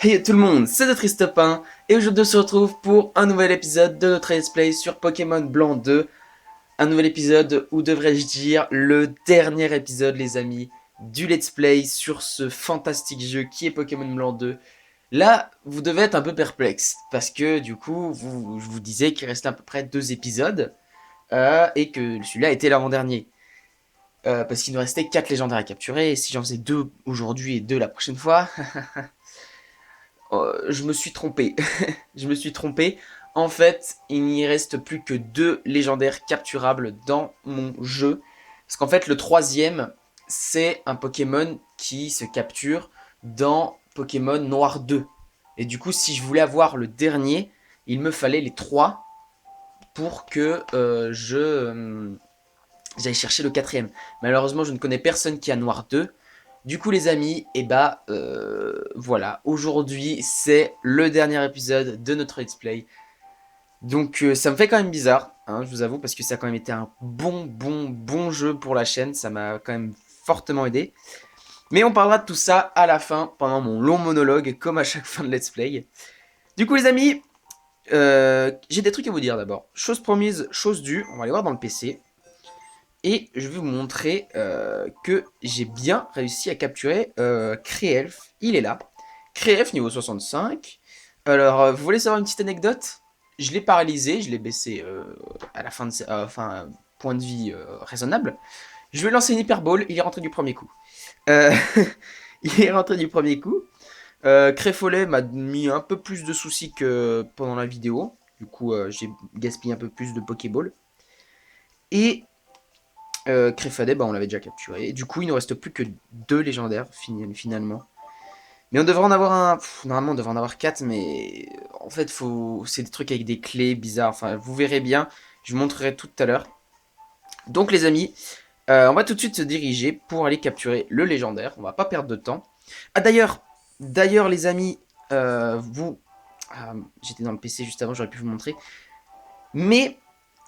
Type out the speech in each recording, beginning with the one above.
Hey tout le monde, c'est The Tristopin, et aujourd'hui on se retrouve pour un nouvel épisode de notre let's play sur Pokémon Blanc 2. Un nouvel épisode, ou devrais-je dire, le dernier épisode les amis, du let's play sur ce fantastique jeu qui est Pokémon Blanc 2. Là, vous devez être un peu perplexe, parce que du coup, je vous disais qu'il restait à peu près 2 épisodes, et que celui-là était l'avant-dernier. Parce qu'il nous restait 4 légendaires à capturer, et si j'en faisais 2 aujourd'hui et 2 la prochaine fois... je me suis trompé. Je me suis trompé. En fait, il n'y reste plus que 2 légendaires capturables dans mon jeu. Parce qu'en fait, le troisième, c'est un Pokémon qui se capture dans Pokémon Noir 2. Et du coup, si je voulais avoir le dernier, il me fallait les 3 pour que j'aille chercher le quatrième. Malheureusement, je ne connais personne qui a Noir 2. Du coup les amis, et bah voilà, aujourd'hui c'est le dernier épisode de notre let's play. Donc ça me fait quand même bizarre, hein, je vous avoue, parce que ça a quand même été un bon jeu pour la chaîne, ça m'a quand même fortement aidé. Mais on parlera de tout ça à la fin, pendant mon long monologue, comme à chaque fin de let's play. Du coup les amis, j'ai des trucs à vous dire d'abord. Chose promise, chose due, on va aller voir dans le PC. Et je vais vous montrer que j'ai bien réussi à capturer Créelf. Il est là. Créelf niveau 65. Alors, vous voulez savoir une petite anecdote? Je l'ai paralysé, je l'ai baissé à la fin de... enfin, point de vie raisonnable. Je lui ai lancé une Hyper Ball, il est rentré du premier coup. Euh, il est rentré du premier coup. Créfolet m'a mis un peu plus de soucis que pendant la vidéo. Du coup, j'ai gaspillé un peu plus de Pokéball. Et Créfadet, bah, on l'avait déjà capturé. Et du coup, il ne reste plus que 2 légendaires finalement. Mais on devrait en avoir un. Normalement, on devrait en avoir 4, mais en fait, c'est des trucs avec des clés bizarres. Enfin, vous verrez bien. Je vous montrerai tout à l'heure. Donc, les amis, on va tout de suite se diriger pour aller capturer le légendaire. On va pas perdre de temps. Ah, d'ailleurs, les amis, vous. Ah, j'étais dans le PC juste avant, j'aurais pu vous montrer. Mais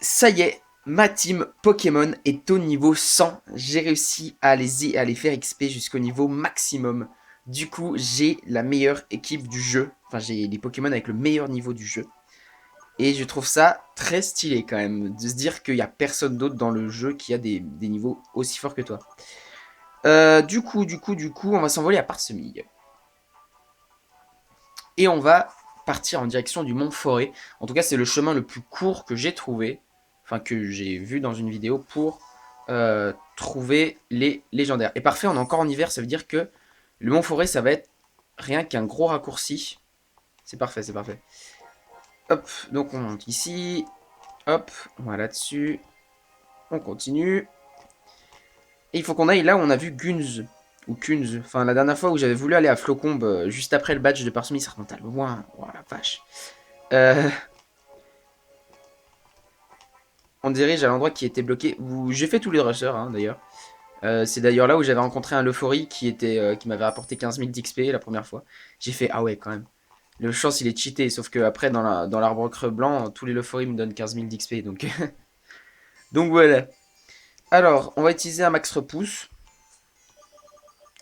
ça y est, ma team Pokémon est au niveau 100. J'ai réussi à les faire XP jusqu'au niveau maximum. Du coup, j'ai la meilleure équipe du jeu. Enfin, j'ai les Pokémon avec le meilleur niveau du jeu. Et je trouve ça très stylé quand même, de se dire qu'il n'y a personne d'autre dans le jeu qui a des niveaux aussi forts que toi. Du coup, on va s'envoler à Parsemille. Et on va partir en direction du Mont Forêt. En tout cas, c'est le chemin le plus court que j'ai trouvé, enfin que j'ai vu dans une vidéo pour trouver les légendaires. Et parfait, on est encore en hiver, ça veut dire que le Mont Forêt, ça va être rien qu'un gros raccourci. C'est parfait, c'est parfait. Hop, donc on monte ici. Hop, on va là-dessus. On continue. Et il faut qu'on aille là où on a vu Gunz. Ou Kunz. Enfin, la dernière fois où j'avais voulu aller à Flocombe, juste après le badge de Parsemille, ça remonte à loin. Oh la vache. Euh, on dirige à l'endroit qui était bloqué. J'ai fait tous les rushers, hein, d'ailleurs. C'est d'ailleurs là où j'avais rencontré un Leuphorie qui m'avait apporté 15 000 d'XP la première fois. J'ai fait, ah ouais, quand même. Le chance, il est cheaté, sauf que après dans l'arbre creux blanc, tous les Leuphories me donnent 15 000 d'XP, donc... donc voilà. Alors, on va utiliser un max repousse.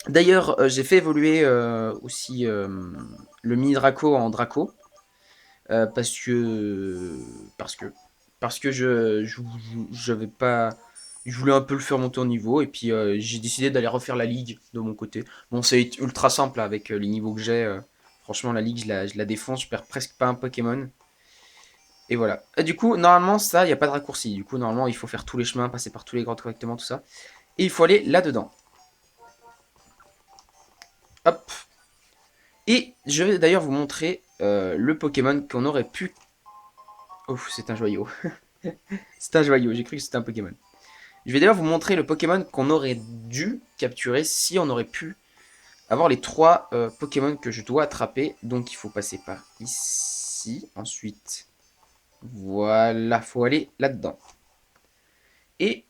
D'ailleurs, j'ai fait évoluer aussi le mini Draco en Draco. Parce que... Parce que... Parce que je vais pas... Je voulais un peu le faire monter au niveau. Et puis j'ai décidé d'aller refaire la ligue de mon côté. Bon, c'est ultra simple avec les niveaux que j'ai. Franchement, la ligue, je la défonce. Je perds presque pas un Pokémon. Et voilà. Et du coup, normalement, ça, il n'y a pas de raccourci. Du coup, normalement, il faut faire tous les chemins, passer par tous les grottes correctement, tout ça. Et il faut aller là-dedans. Hop. Et je vais d'ailleurs vous montrer le Pokémon qu'on aurait pu... Oh, c'est un joyau. C'est un joyau, j'ai cru que c'était un Pokémon. Je vais d'ailleurs vous montrer le Pokémon qu'on aurait dû capturer si on aurait pu avoir les 3 Pokémon que je dois attraper. Donc il faut passer par ici. Ensuite, voilà, faut aller là-dedans. Et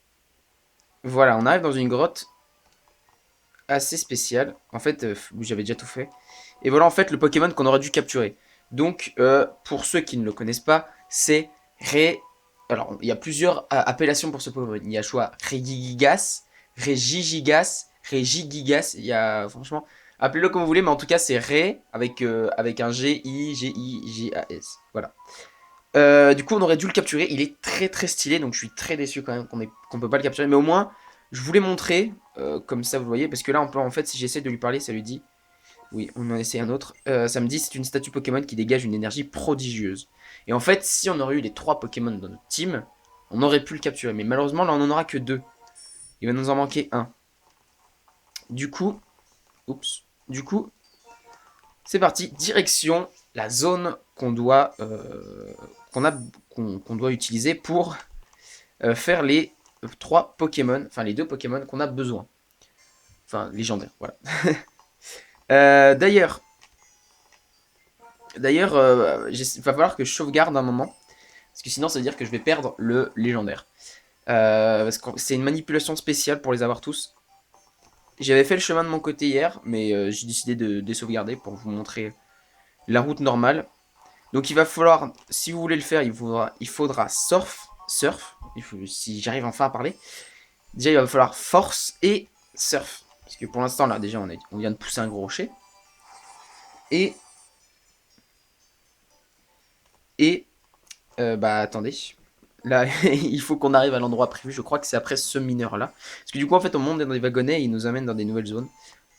voilà, on arrive dans une grotte assez spéciale. En fait, j'avais déjà tout fait. Et voilà en fait le Pokémon qu'on aurait dû capturer. Donc pour ceux qui ne le connaissent pas, c'est Ré... Alors, il y a plusieurs appellations pour ce Pokémon. Il y a choix Regigigas, Regigigas, Regigigas. Il y a franchement... Appelez-le comme vous voulez, mais en tout cas, c'est Ray avec un G-I-G-I-G-A-S. Voilà. Du coup, on aurait dû le capturer. Il est très très stylé, donc je suis très déçu quand même qu'on peut pas le capturer. Mais au moins, je voulais montrer, comme ça vous voyez, parce que là, en fait, si j'essaie de lui parler, ça lui dit... Oui, on en essaie un autre. Ça me dit c'est une statue Pokémon qui dégage une énergie prodigieuse. Et en fait, si on aurait eu les 3 Pokémon dans notre team, on aurait pu le capturer. Mais malheureusement, là, on en aura que 2. Il va nous en manquer un. Du coup... Oups. Du coup, c'est parti. Direction la zone qu'on doit... qu'on doit utiliser pour faire les 3 Pokémon. Enfin, les 2 Pokémon qu'on a besoin. Enfin, légendaires, voilà. D'ailleurs, il va falloir que je sauvegarde un moment. Parce que sinon, ça veut dire que je vais perdre le légendaire. Parce que c'est une manipulation spéciale pour les avoir tous. J'avais fait le chemin de mon côté hier, mais j'ai décidé de sauvegarder pour vous montrer la route normale. Donc il va falloir, si vous voulez le faire, il faudra surf. Si j'arrive enfin à parler. Déjà, il va falloir force et surf. Parce que pour l'instant, là, déjà, on vient de pousser un gros rocher. Et... bah, attendez. Là, il faut qu'on arrive à l'endroit prévu. Je crois que c'est après ce mineur-là. Parce que du coup, en fait, on monte dans des wagonnets et il nous amène dans des nouvelles zones.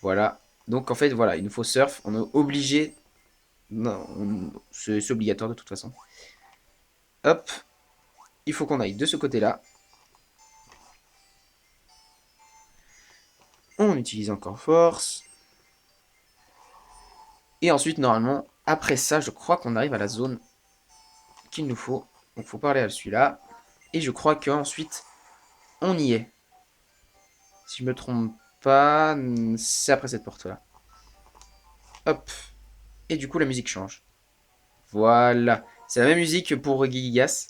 Voilà. Donc, en fait, voilà, il nous faut surf. On est obligé... Non, c'est obligatoire de toute façon. Hop. Il faut qu'on aille de ce côté-là. On utilise encore force. Et ensuite, normalement, après ça, je crois qu'on arrive à la zone qu'il nous faut. Donc, il faut parler à celui-là. Et je crois qu'ensuite, on y est. Si je me trompe pas, c'est après cette porte-là. Hop. Et du coup, la musique change. Voilà. C'est la même musique que pour Gigas.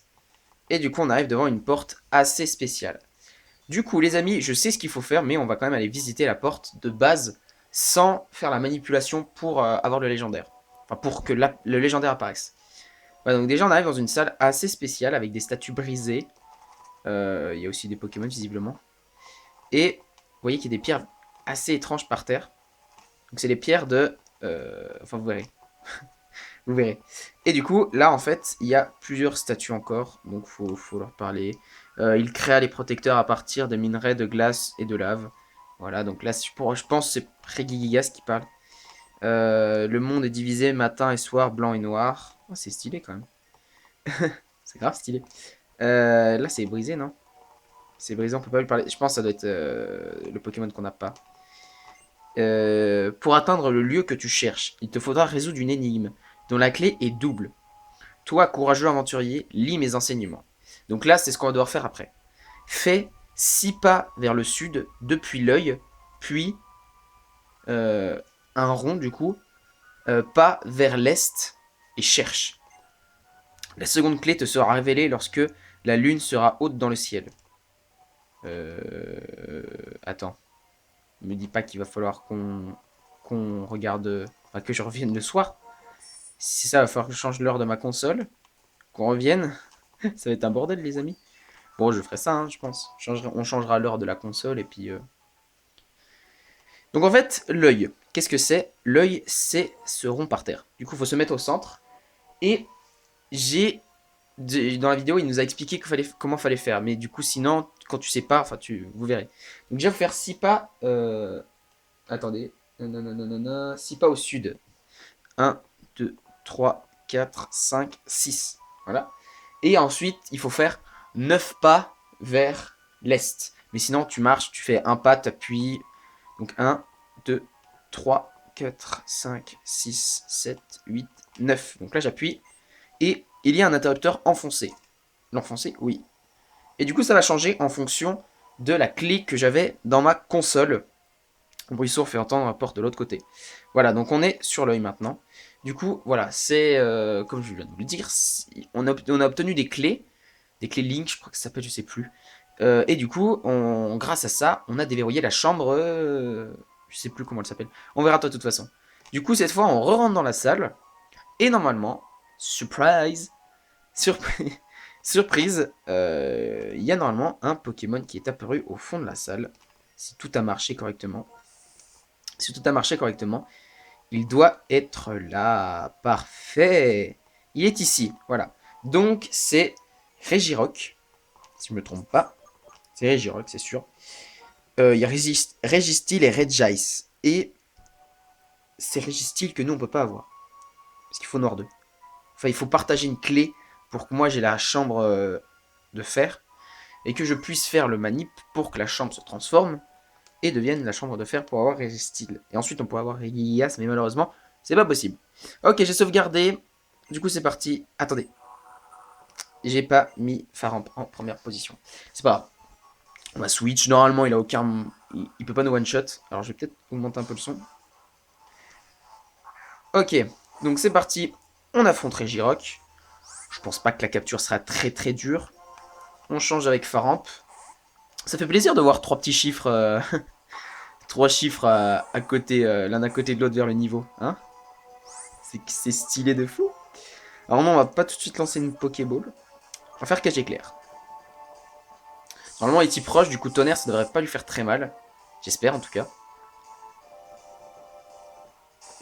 Et du coup, on arrive devant une porte assez spéciale. Du coup, les amis, je sais ce qu'il faut faire, mais on va quand même aller visiter la porte de base sans faire la manipulation pour avoir le légendaire. Enfin, pour que le légendaire apparaisse. Voilà, donc déjà, on arrive dans une salle assez spéciale avec des statues brisées. Il y a aussi des Pokémon, visiblement. Et vous voyez qu'il y a des pierres assez étranges par terre. Donc, c'est les pierres de... enfin, vous verrez. Vous verrez. Et du coup, là, en fait, il y a plusieurs statues encore. Donc, faut leur parler. Il créa les protecteurs à partir de minerais de glace et de lave. Voilà, donc là, je pense que c'est Prégigigas qui parle. Le monde est divisé matin et soir, blanc et noir. Oh, c'est stylé quand même. C'est grave stylé. Là, c'est brisé, non? C'est brisé, on peut pas lui parler. Je pense que ça doit être le Pokémon qu'on n'a pas. Pour atteindre le lieu que tu cherches, il te faudra résoudre une énigme dont la clé est double. Toi, courageux aventurier, lis mes enseignements. Donc là, c'est ce qu'on va devoir faire après. Fais 6 pas vers le sud depuis l'œil, puis un rond du coup, pas vers l'est et cherche. La seconde clé te sera révélée lorsque la lune sera haute dans le ciel. Attends. Ne me dis pas qu'il va falloir qu'on regarde... Enfin, que je revienne le soir. Si c'est ça, il va falloir que je change l'heure de ma console. Qu'on revienne. Ça va être un bordel, les amis. Bon, je ferai ça, hein, je pense. On changera l'heure de la console et puis... Donc en fait, l'œil. Qu'est-ce que c'est? L'œil, c'est ce rond par terre. Du coup, il faut se mettre au centre. Et dans la vidéo, il nous a expliqué comment fallait faire. Mais du coup, sinon, quand tu sais pas, enfin, vous verrez. Donc déjà, il faut faire 6 pas... Attendez. 6 pas au sud. 1, 2, 3, 4, 5, 6. Voilà. Et ensuite, il faut faire 9 pas vers l'est. Mais sinon, tu marches, tu fais un pas, t'appuies. Donc 1, 2, 3, 4, 5, 6, 7, 8, 9. Donc là, j'appuie. Et il y a un interrupteur enfoncé. L'enfoncer, oui. Et du coup, ça va changer en fonction de la clé que j'avais dans ma console. Le bruit sourd fait entendre la porte de l'autre côté. Voilà, donc on est sur l'œil maintenant. Du coup, voilà, c'est comme je viens de vous le dire, on a obtenu des clés Link, je crois que ça s'appelle, je sais plus. Et du coup, grâce à ça, on a déverrouillé la chambre, je sais plus comment elle s'appelle. On verra de toute façon. Du coup, cette fois, on re-rentre dans la salle. Et normalement, surprise, surprise, surprise, il y a normalement un Pokémon qui est apparu au fond de la salle. Si tout a marché correctement. Si tout a marché correctement, il doit être là. Parfait. Il est ici, voilà. Donc, c'est Regirock, si je ne me trompe pas. C'est Regirock, c'est sûr. Il y a Registil et Regice. Et c'est Registil que nous, on peut pas avoir. Parce qu'il faut noir 2. Enfin, il faut partager une clé pour que moi, j'ai la chambre de fer. Et que je puisse faire le manip pour que la chambre se transforme et devienne la chambre de fer pour avoir Registil. Et ensuite, on pourra avoir Regilias, mais malheureusement, c'est pas possible. Ok, j'ai sauvegardé. Du coup, c'est parti. Attendez. J'ai pas mis Faramp en première position. C'est pas grave. On va switch. Normalement, il a aucun. Il peut pas nous one-shot. Alors, je vais peut-être augmenter un peu le son. Ok, donc c'est parti. On affronte Regirock. Je pense pas que la capture sera très très dure. On change avec Faramp. Ça fait plaisir de voir trois petits chiffres. Trois chiffres à côté, l'un à côté de l'autre vers le niveau. Hein, c'est stylé de fou. Alors non, on va pas tout de suite lancer une Pokéball. On va faire cage éclair. Normalement, il est type proche, du coup tonnerre, ça devrait pas lui faire très mal. J'espère en tout cas.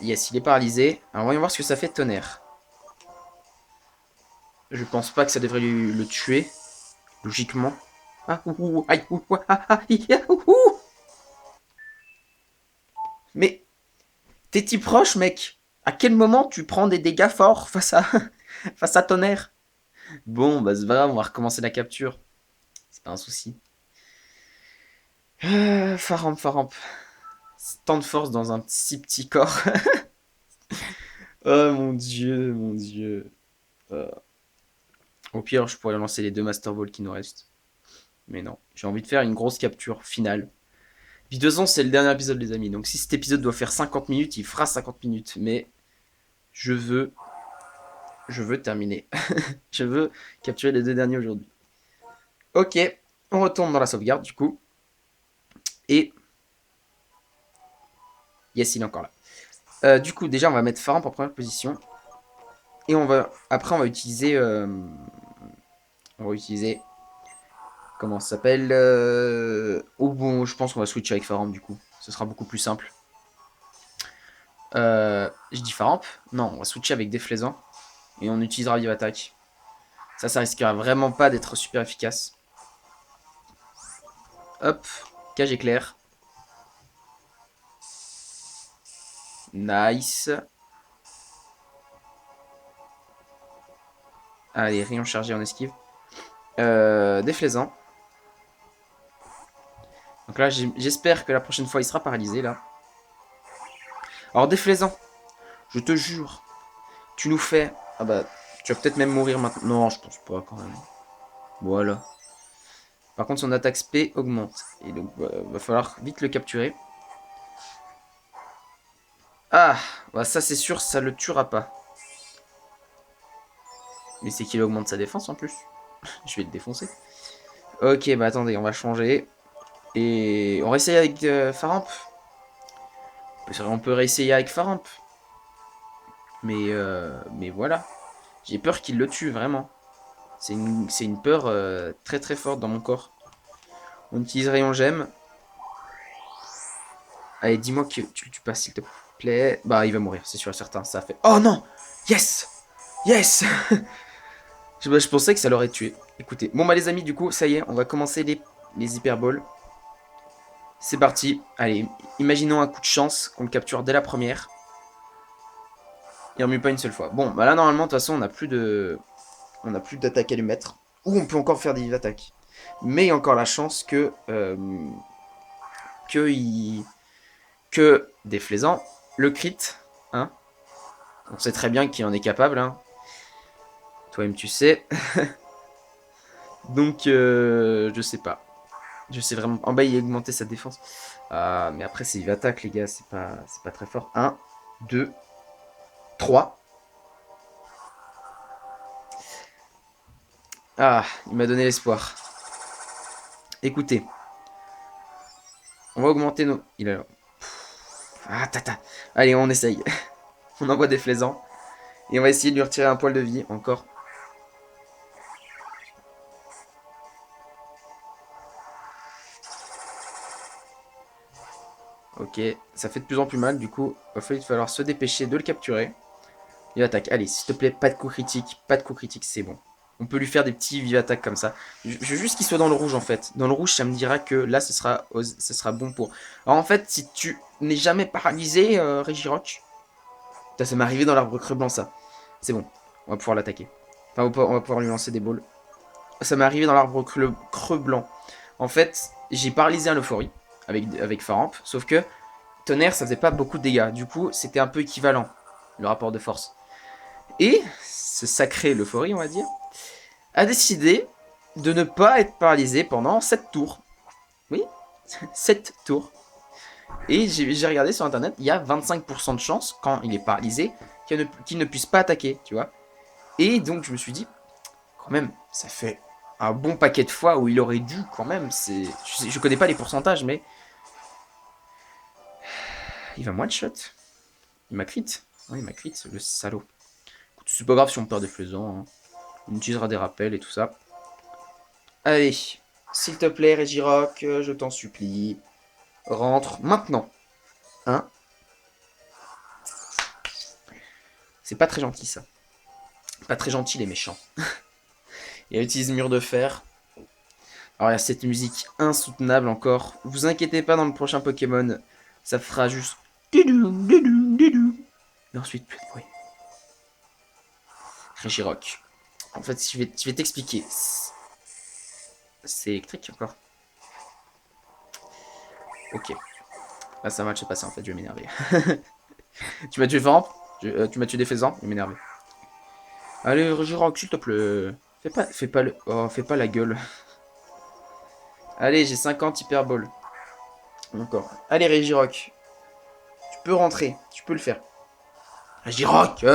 Yes, il est paralysé. Alors voyons voir ce que ça fait tonnerre. Je pense pas que ça devrait le tuer. Logiquement. Ah, aïe, Mais t'es type proche, mec. À quel moment tu prends des dégâts forts face à tonnerre? Bon, bah c'est pas grave, on va recommencer la capture. C'est pas un souci. Faramp, Faramp. Tant de force dans un si petit corps. Oh mon dieu, mon dieu. Euh, Au pire, je pourrais lancer les deux Master Balls qui nous restent. Mais non, j'ai envie de faire une grosse capture finale. Puis de toute façon, c'est le dernier épisode, les amis. Donc si cet épisode doit faire 50 minutes, il fera 50 minutes. Mais je veux, je veux terminer. Je veux capturer les deux derniers aujourd'hui. Ok, on retourne dans la sauvegarde du coup. Et yes, il est encore là. Du coup, déjà, on va mettre Faramp en première position. Et après, on va utiliser, comment ça s'appelle Oh bon, je pense qu'on va switcher avec Faramp du coup. Ce sera beaucoup plus simple. Je dis Faramp. Non, on va switcher avec Déflaisant. Et on utilisera Vive Attaque. Ça risquera vraiment pas d'être super efficace. Hop, cage éclair. Nice. Allez, rayon chargé en esquive. Déflaisant. Donc là, j'espère que la prochaine fois, il sera paralysé, là. Alors, Déflaisant, je te jure, tu nous fais... Ah bah, tu vas peut-être même mourir maintenant. Non, je pense pas, quand même. Voilà. Par contre, son attaque SP augmente. Et donc, va falloir vite le capturer. Ah, bah ça c'est sûr, ça le tuera pas. Mais c'est qu'il augmente sa défense en plus. Je vais le défoncer. Ok, bah attendez, on va changer. Et on va essayer avec Faramp. On peut réessayer avec Faramp. Mais voilà. J'ai peur qu'il le tue, vraiment. C'est une peur très très forte dans mon corps. On utilise Rayon Gemme. Allez, dis-moi que tu le tues pas, s'il te plaît. Bah, il va mourir, c'est sûr et certain. Ça fait... Oh non! Yes! Yes! Je pensais que ça l'aurait tué. Écoutez. Bon, bah, les amis, du coup, ça y est, on va commencer les hyperballs. C'est parti. Allez, imaginons un coup de chance qu'on le capture dès la première. Il remue pas une seule fois. Bon, bah là, normalement, de toute façon, on n'a plus d'attaque à lui mettre. Ou on peut encore faire des attaques. Mais il y a encore la chance que Déflaisant le crit. Hein. On sait très bien qu'il en est capable. Hein. Toi-même, tu sais. Donc, je sais pas. Je sais vraiment. En bas, il a augmenté sa défense. Ah, mais après, c'est une attaque, les gars. C'est pas très fort. 1, 2, 3. Ah, il m'a donné l'espoir. Écoutez. On va augmenter nos... Il a... Ah, tata. Allez, on essaye. On envoie des flaisants. Et on va essayer de lui retirer un poil de vie, encore. Ok, ça fait de plus en plus mal, du coup, il va falloir se dépêcher de le capturer. Il attaque, allez, s'il te plaît, pas de coup critique, c'est bon. On peut lui faire des petits vive attaques comme ça. Je veux juste qu'il soit dans le rouge en fait. Dans le rouge, ça me dira que là, ce sera bon pour... Alors en fait, si tu n'es jamais paralysé, Regirock... Putain, ça m'est arrivé dans l'arbre creux blanc ça. C'est bon, on va pouvoir l'attaquer. Enfin, on va pouvoir lui lancer des balles. Ça m'est arrivé dans l'arbre creux blanc. En fait, j'ai paralysé un euphorie avec Faramp, sauf que tonnerre, ça faisait pas beaucoup de dégâts. Du coup, c'était un peu équivalent, le rapport de force. Et ce sacré l'euphorie, on va dire, a décidé de ne pas être paralysé pendant 7 tours. Oui, 7 tours. Et j'ai regardé sur internet, il y a 25% de chance, quand il est paralysé, qu'il ne puisse pas attaquer, tu vois. Et donc je me suis dit, quand même, ça fait un bon paquet de fois où il aurait dû, quand même, je connais pas les pourcentages, mais... Il va one-shot. Il m'a crit. Oui, il m'a crit, le salaud. C'est pas grave si on perd des faisans, hein. On utilisera des rappels et tout ça. Allez, s'il te plaît, Regirock, je t'en supplie. Rentre maintenant. Hein? C'est pas très gentil, ça. Pas très gentil, les méchants. Il utilise mur de fer. Alors, il y a cette musique insoutenable encore. Vous inquiétez pas, dans le prochain Pokémon, ça fera juste... Et ensuite, plus de bruit. Regirock. En fait, je vais t'expliquer. C'est électrique encore. Ok. Là, ça match passé en fait, je vais m'énerver. Tu m'as tué Vamp, tu m'as tué des faisans, je vais m'énerver. Allez, Regirock, s'il te plaît. Fais pas la gueule. Allez, j'ai 50 Hyper Ball. Encore. Allez, Regirock. Tu peux rentrer, tu peux le faire. Regirock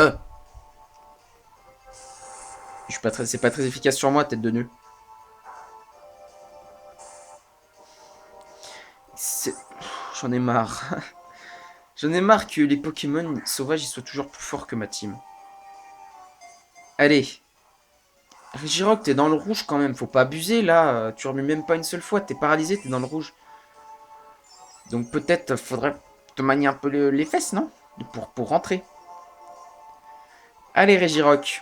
C'est pas très efficace sur moi, tête de nœud. J'en ai marre. J'en ai marre que les Pokémon sauvages ils soient toujours plus forts que ma team. Allez. Regirock, t'es dans le rouge quand même, faut pas abuser là. Tu remues même pas une seule fois, t'es paralysé, t'es dans le rouge. Donc peut-être faudrait te manier un peu les fesses, non? Pour rentrer. Allez, Regirock.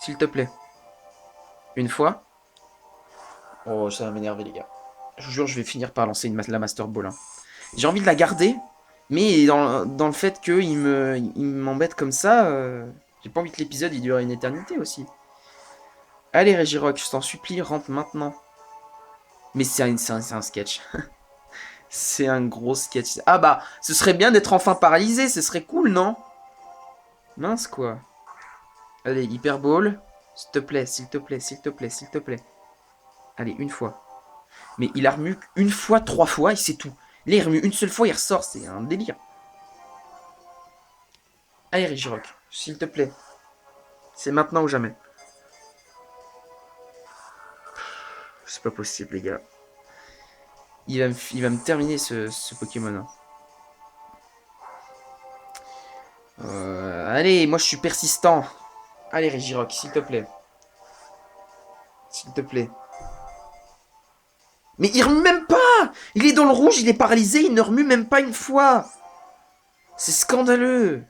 S'il te plaît. Une fois. Oh, ça va m'énerver, les gars. Je vous jure, je vais finir par lancer la Master Ball. Hein. J'ai envie de la garder, mais dans le fait qu'il m'embête comme ça, j'ai pas envie que l'épisode il dure une éternité aussi. Allez, Regirock, je t'en supplie, rentre maintenant. Mais c'est un sketch. C'est un gros sketch. Ah bah, ce serait bien d'être enfin paralysé, ce serait cool, non? Mince, quoi. Allez, Hyper Ball. S'il te plaît, s'il te plaît, s'il te plaît, s'il te plaît. Allez, une fois. Mais il a remu une fois, 3 fois, et c'est tout. Là, il remue une seule fois, il ressort, c'est un délire. Allez, Regirock, s'il te plaît. C'est maintenant ou jamais. C'est pas possible, les gars. Il va me terminer ce Pokémon. Hein. Allez, moi je suis persistant. Allez, Regirock, s'il te plaît. S'il te plaît. Mais il remue même pas! Il est dans le rouge, il est paralysé, il ne remue même pas une fois! C'est scandaleux!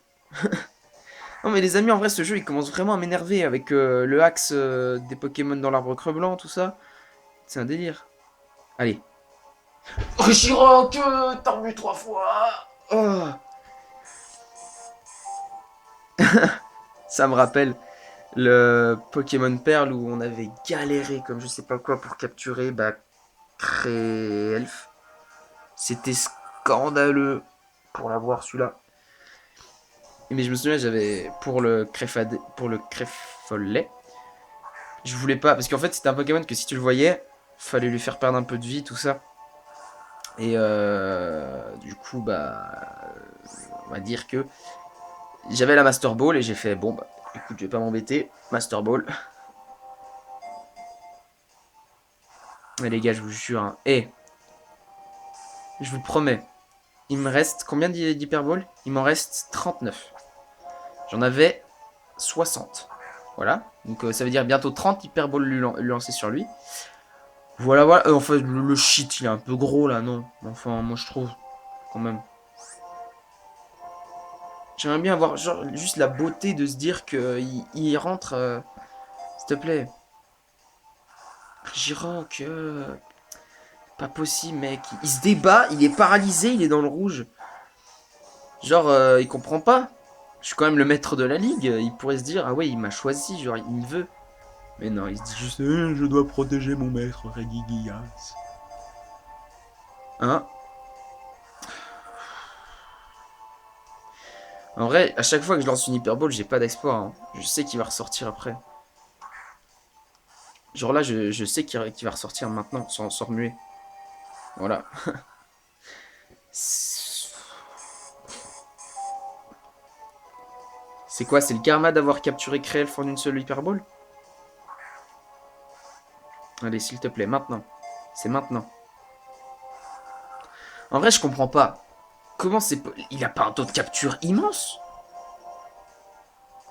Non mais les amis, en vrai, ce jeu, il commence vraiment à m'énerver avec le axe des Pokémon dans l'arbre creux blanc, tout ça. C'est un délire. Allez. Regirock, t'as remu 3 fois! Oh. Ça me rappelle le Pokémon Perle où on avait galéré comme je sais pas quoi pour capturer Cré-Elf. C'était scandaleux pour l'avoir celui-là. Mais je me souviens, j'avais pour le Créfollet, je voulais pas parce qu'en fait c'était un Pokémon que si tu le voyais, fallait lui faire perdre un peu de vie, tout ça. Et du coup, on va dire que j'avais la Master Ball et j'ai fait bon bah écoute, je vais pas m'embêter, Master Ball. Mais les gars, je vous jure, hein. Je vous promets, il me reste combien d'Hyperball? Il m'en reste 39. J'en avais 60. Voilà. Donc ça veut dire bientôt 30 Hyperballs lui lancer sur lui. Voilà, voilà. Enfin, le shit, il est un peu gros, là, non. Enfin, moi, je trouve, quand même. J'aimerais bien avoir, genre, juste la beauté de se dire qu'il rentre... s'il te plaît. Giroc, pas possible, mec. Il se débat, il est paralysé, il est dans le rouge. Genre, il comprend pas. Je suis quand même le maître de la ligue. Il pourrait se dire, ah ouais, il m'a choisi, genre, il me veut. Mais non, il se dit juste, je dois protéger mon maître, Regigias. Hein? En vrai, à chaque fois que je lance une hyperbole, j'ai pas d'espoir. Hein. Je sais qu'il va ressortir après. Genre là, je sais qu'il va ressortir maintenant, sans remuer. Voilà. C'est quoi? C'est le karma d'avoir capturé Krelf en une seule hyperbole? Allez, s'il te plaît, maintenant. C'est maintenant. En vrai, je comprends pas. Comment c'est... Il a pas un taux de capture immense?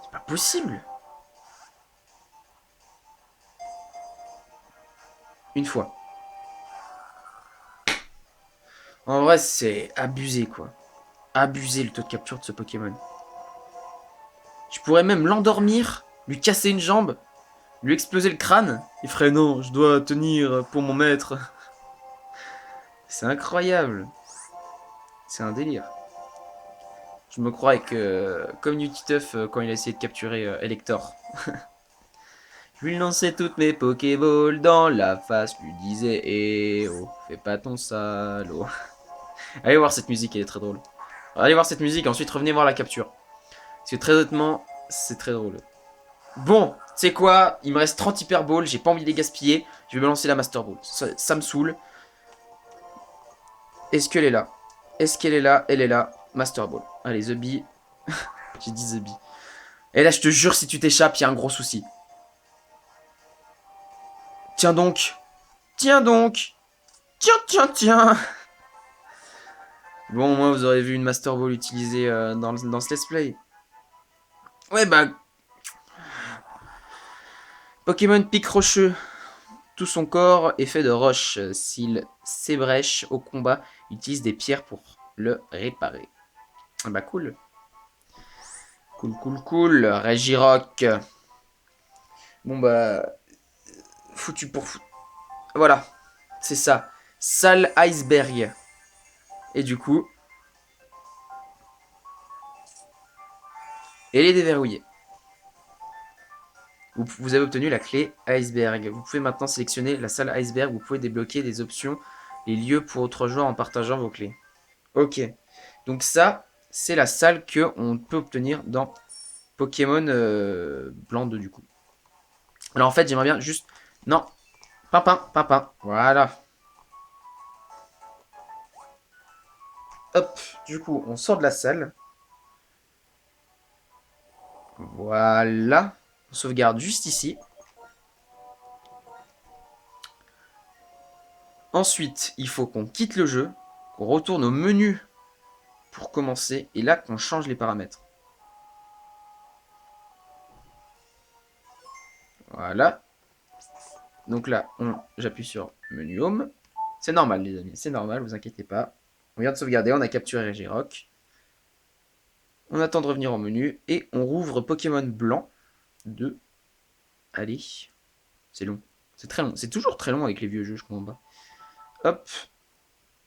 C'est pas possible. Une fois. En vrai, c'est abusé, quoi. Abusé le taux de capture de ce Pokémon. Je pourrais même l'endormir, lui casser une jambe, lui exploser le crâne. Il ferait non, je dois tenir pour mon maître. C'est incroyable. C'est un délire. Je me crois avec, comme Utiteuf quand il a essayé de capturer Elector. Je lui lançais toutes mes Pokéballs dans la face, lui disais eh oh, fais pas ton salaud. Allez voir cette musique, elle est très drôle. Allez voir cette musique, ensuite revenez voir la capture. Parce que très honnêtement, c'est très drôle. Bon, tu sais quoi, il me reste 30 Hyper Balls, j'ai pas envie de les gaspiller. Je vais me lancer la Master Ball. Ça me saoule. Est-ce qu'elle est là? Est-ce qu'elle est là? Elle est là. Master Ball. Allez, The Bee. J'ai dit The Bee. Et là, je te jure, si tu t'échappes, il y a un gros souci. Tiens donc. Tiens donc. Tiens, tiens, tiens. Bon, moi, vous aurez vu une Master Ball utilisée dans ce let's play. Ouais, bah... Pokémon Pic Rocheux. Tout son corps est fait de roche. S'il s'ébrèche au combat, il utilise des pierres pour le réparer. Ah bah cool. Cool, cool, cool. Regirock. Bon bah... Foutu pour foutu. Voilà. C'est ça. Sale iceberg. Et du coup... Elle est déverrouillée. Vous avez obtenu la clé iceberg. Vous pouvez maintenant sélectionner la salle iceberg. Vous pouvez débloquer des options, les lieux pour autres joueurs en partageant vos clés. Ok. Donc ça, c'est la salle que on peut obtenir dans Pokémon Blanc 2 du coup. Alors en fait, j'aimerais bien juste... Non. Pimpin, pimpin. Voilà. Hop. Du coup, on sort de la salle. Voilà. On sauvegarde juste ici. Ensuite, il faut qu'on quitte le jeu, qu'on retourne au menu pour commencer, et là qu'on change les paramètres. Voilà. Donc là, j'appuie sur menu home. C'est normal les amis, c'est normal, vous inquiétez pas. On vient de sauvegarder, on a capturé Regirock. On attend de revenir au menu et on rouvre Pokémon Blanc 2. Allez, c'est long. C'est très long. C'est toujours très long avec les vieux jeux, je comprends pas. Hop,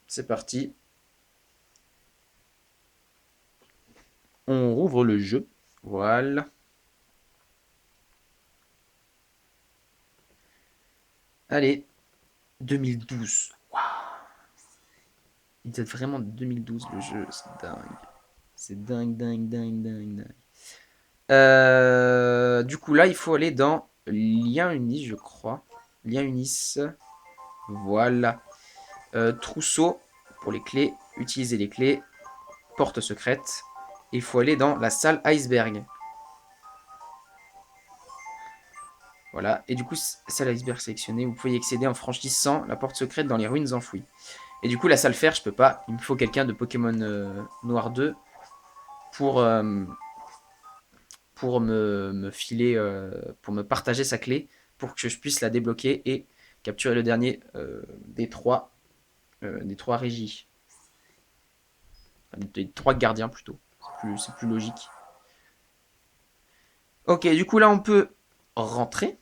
c'est parti. On rouvre le jeu. Voilà. Allez, 2012. Waouh. Il date vraiment de 2012 le jeu, c'est dingue. C'est dingue, dingue, dingue, dingue, dingue. Du coup, là, il faut aller dans lien unis, je crois. Lien unis. Voilà. Trousseau pour les clés. Utiliser les clés. Porte secrète. Il faut aller dans la salle iceberg. Voilà. Et du coup, salle iceberg sélectionnée. Vous pouvez y accéder en franchissant la porte secrète dans les ruines enfouies. Et du coup, la salle fer, je peux pas. Il me faut quelqu'un de Pokémon Noir 2 pour me filer, pour me partager sa clé, pour que je puisse la débloquer et Capturer le dernier des trois régies. Enfin, des 3 gardiens plutôt. C'est plus logique. Ok, du coup là on peut rentrer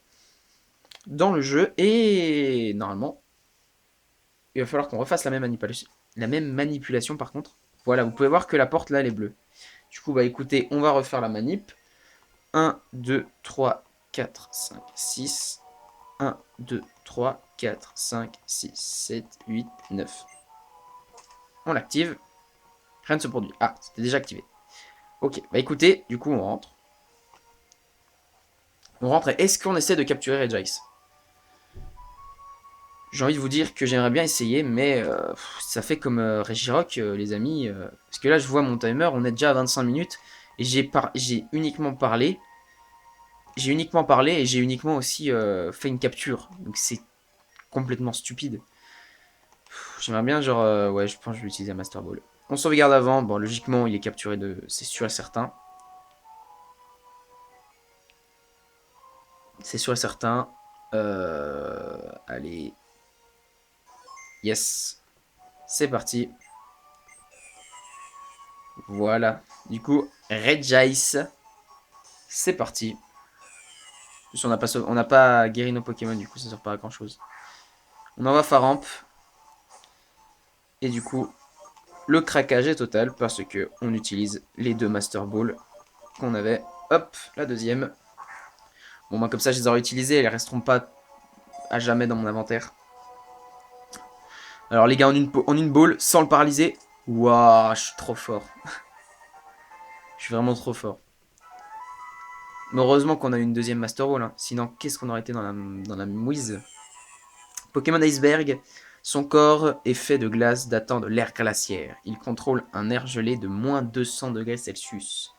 dans le jeu et normalement il va falloir qu'on refasse la même manipulation. La même manipulation par contre. Voilà, vous pouvez voir que la porte là elle est bleue. Du coup bah écoutez, on va refaire la manip. 1, 2, 3, 4, 5, 6. 1, 2, 3, 4, 5, 6, 7, 8, 9. On l'active. Rien ne se produit. Ah, c'était déjà activé. Ok, bah écoutez, du coup on rentre. On rentre et est-ce qu'on essaie de capturer Regice? J'ai envie de vous dire que j'aimerais bien essayer, mais ça fait comme Regirock, les amis. Parce que là, je vois mon timer, on est déjà à 25 minutes. Et j'ai uniquement parlé. J'ai uniquement parlé et j'ai uniquement aussi fait une capture. Donc c'est complètement stupide. J'aimerais bien, genre, ouais, je pense que je vais utiliser un Master Ball. On sauvegarde avant. Bon, logiquement, il est capturé de. C'est sûr et certain. C'est sûr et certain. Allez. Yes. C'est parti. Voilà. Du coup, Regice. C'est parti. On n'a pas guéri nos Pokémon, du coup ça sert pas à grand chose. On envoie Faramp. Et du coup, le craquage est total parce que on utilise les 2 Master Balls qu'on avait. Hop, la deuxième. Bon, moi comme ça, je les aurais utilisées. Elles resteront pas à jamais dans mon inventaire. Alors les gars, en une ball, sans le paralyser. Waouh, je suis trop fort. Je suis vraiment trop fort. Mais heureusement qu'on a une deuxième Master Ball. Hein. Sinon, qu'est-ce qu'on aurait été dans la mouise. Pokémon Iceberg. Son corps est fait de glace datant de l'ère glaciaire. Il contrôle un air gelé de moins 200 degrés Celsius.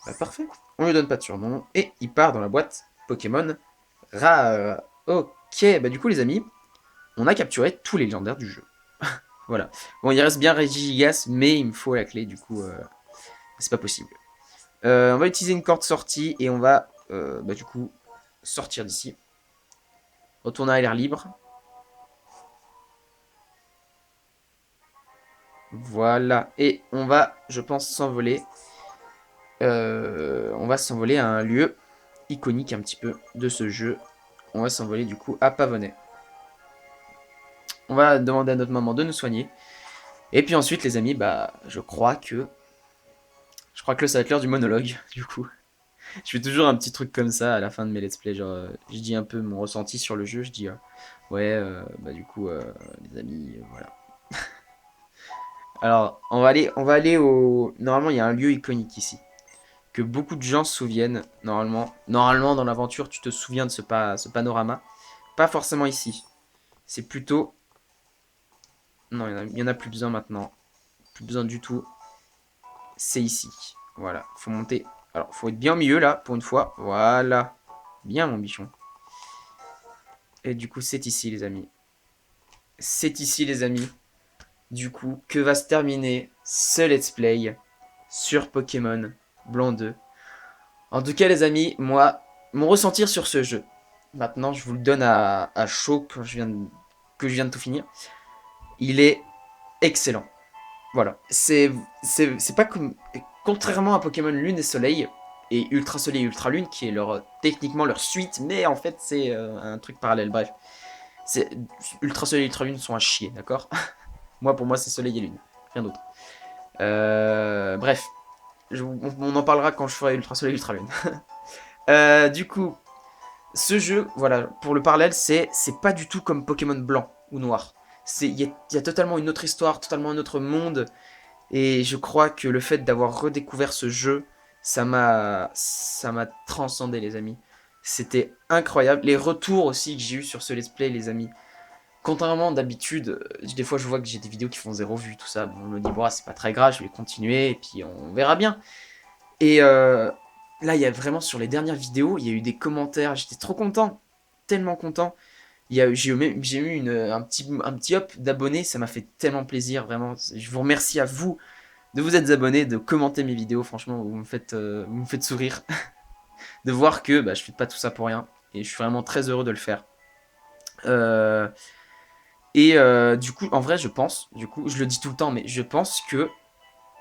Bah parfait. On lui donne pas de surnom. Et il part dans la boîte Pokémon rare. Ok, bah du coup les amis, on a capturé tous les légendaires du jeu. Voilà. Bon, il reste bien Regigigas, mais il me faut la clé, du coup, c'est pas possible. On va utiliser une corde sortie et on va, bah, du coup, sortir d'ici. Retourner à l'air libre. Voilà. Et on va, je pense, s'envoler. On va s'envoler à un lieu iconique un petit peu de ce jeu. On va s'envoler du coup à Pavonnet. On va demander à notre maman de nous soigner. Et puis ensuite, les amis, bah, je crois que ça va être l'heure du monologue, du coup. Je fais toujours un petit truc comme ça à la fin de mes let's play, genre, je dis un peu mon ressenti sur le jeu, je dis, ouais, bah du coup, les amis, voilà. Alors, on va aller au... Normalement, il y a un lieu iconique ici, que beaucoup de gens se souviennent, normalement. Normalement, dans l'aventure, tu te souviens de ce panorama. Pas forcément ici. C'est plutôt... Non, il y en a plus besoin maintenant. Plus besoin du tout. C'est ici. Voilà, faut monter. Alors, faut être bien au milieu, là, pour une fois. Voilà. Bien, mon bichon. Et du coup, c'est ici, les amis. C'est ici, les amis. Du coup, que va se terminer ce let's play sur Pokémon Blanc 2. En tout cas, les amis, moi, mon ressentir sur ce jeu. Maintenant, je vous le donne à chaud quand que je viens de tout finir. Il est excellent. Voilà. C'est pas comme... Contrairement à Pokémon Lune et Soleil, et Ultra Soleil et Ultra Lune, qui est techniquement leur suite, mais en fait, c'est un truc parallèle. Bref. Ultra Soleil et Ultra Lune sont à chier, d'accord? Pour moi, c'est Soleil et Lune. Rien d'autre. Bref. On en parlera quand je ferai Ultra Soleil et Ultra Lune. Du coup, ce jeu, voilà, pour le parallèle, c'est pas du tout comme Pokémon Blanc ou Noir. Il y a totalement une autre histoire, totalement un autre monde. Et je crois que le fait d'avoir redécouvert ce jeu, ça m'a transcendé, les amis. C'était incroyable. Les retours aussi que j'ai eu sur ce let's play, les amis. Contrairement d'habitude, des fois je vois que j'ai des vidéos qui font 0 vues, tout ça. Bon, on me dit, bon, c'est pas très grave, je vais continuer, et puis on verra bien. Et là, il y a vraiment sur les dernières vidéos, il y a eu des commentaires, j'étais trop content, tellement content. J'ai eu un petit up d'abonnés, ça m'a fait tellement plaisir, vraiment. Je vous remercie à vous de vous être abonnés, de commenter mes vidéos, franchement, vous me faites sourire. De voir que bah, je fais pas tout ça pour rien, et je suis vraiment très heureux de le faire. Euh, du coup, en vrai, je pense, du coup, je le dis tout le temps, mais je pense que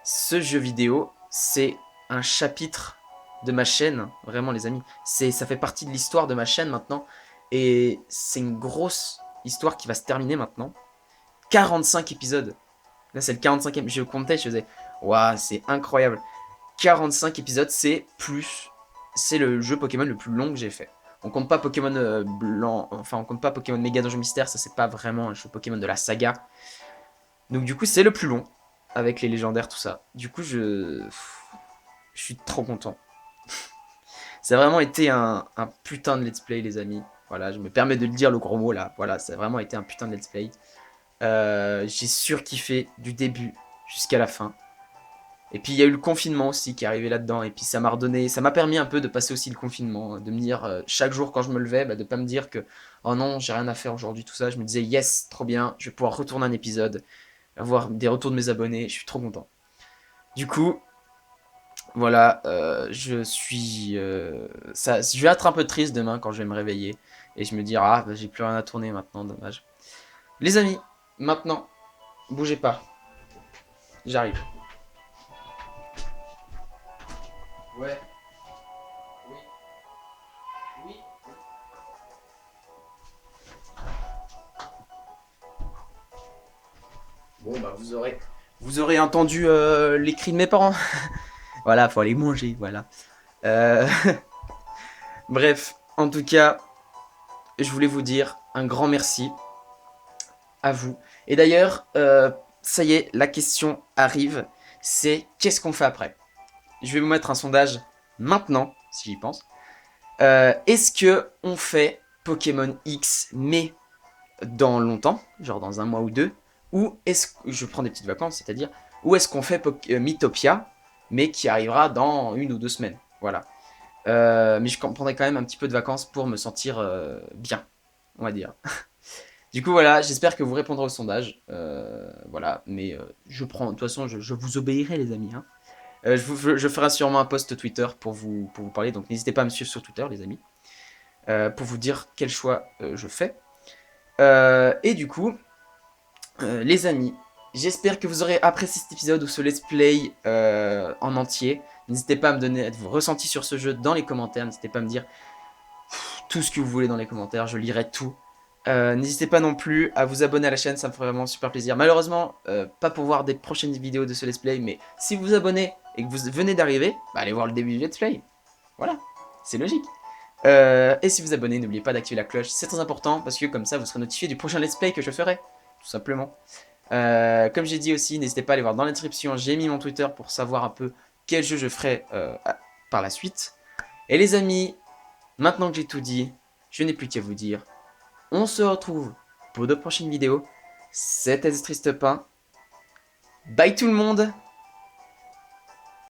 ce jeu vidéo, c'est un chapitre de ma chaîne, vraiment les amis. Ça fait partie de l'histoire de ma chaîne maintenant, et c'est une grosse histoire qui va se terminer maintenant. 45 épisodes. Là, c'est le 45e. Je comptais, je faisais, waouh, c'est incroyable. 45 épisodes, c'est le jeu Pokémon le plus long que j'ai fait. On compte pas Pokémon blanc, enfin on compte pas Pokémon Méga Donjon Mystère, ça c'est pas vraiment un jeu Pokémon de la saga. Donc du coup c'est le plus long, avec les légendaires, tout ça. Du coup je suis trop content. Ça a vraiment été un putain de let's play les amis. Voilà, je me permets de le dire le gros mot là. Voilà, ça a vraiment été un putain de let's play. J'ai surkiffé du début jusqu'à la fin. Et puis il y a eu le confinement aussi qui est arrivé là-dedans. Et puis ça m'a permis un peu de passer aussi le confinement, de me dire chaque jour quand je me levais, de pas me dire que oh non j'ai rien à faire aujourd'hui tout ça. Je me disais yes trop bien, je vais pouvoir retourner un épisode, avoir des retours de mes abonnés, je suis trop content. Du coup voilà, je vais être un peu triste demain quand je vais me réveiller et je me dire ah j'ai plus rien à tourner maintenant, dommage. Les amis, maintenant bougez pas, j'arrive. Ouais, oui, oui. Bon bah vous aurez entendu les cris de mes parents. Voilà, faut aller manger, voilà. Euh, Bref, en tout cas, je voulais vous dire un grand merci à vous. Et d'ailleurs, ça y est, la question arrive, c'est qu'est-ce qu'on fait après? Je vais vous mettre un sondage maintenant, si j'y pense. Est-ce que on fait Pokémon X mais dans longtemps, genre dans un mois ou deux, ou est-ce que je prends des petites vacances, c'est-à-dire, ou est-ce qu'on fait Mythopia, mais qui arrivera dans 1 ou 2 semaines, voilà. Mais je prendrai quand même un petit peu de vacances pour me sentir bien, on va dire. Du coup, voilà, j'espère que vous répondrez au sondage, voilà, mais de toute façon, je vous obéirai, les amis, hein. Je ferai sûrement un post Twitter pour vous parler, donc n'hésitez pas à me suivre sur Twitter, les amis, pour vous dire quel choix je fais. Et du coup, les amis, j'espère que vous aurez apprécié cet épisode ou ce let's play en entier. N'hésitez pas à me donner vos ressentis sur ce jeu dans les commentaires. N'hésitez pas à me dire tout ce que vous voulez dans les commentaires. Je lirai tout. N'hésitez pas non plus à vous abonner à la chaîne, ça me ferait vraiment super plaisir. Malheureusement, pas pour voir des prochaines vidéos de ce let's play, mais si vous vous abonnez et que vous venez d'arriver, bah allez voir le début du let's play. Voilà, c'est logique. Et si vous abonnez, n'oubliez pas d'activer la cloche, c'est très important parce que comme ça vous serez notifié du prochain let's play que je ferai, tout simplement. Comme j'ai dit aussi, n'hésitez pas à aller voir dans la description, j'ai mis mon Twitter pour savoir un peu quel jeu je ferai par la suite. Et les amis, maintenant que j'ai tout dit, je n'ai plus qu'à vous dire, on se retrouve pour de prochaines vidéos. C'était Triste Pain. Bye tout le monde!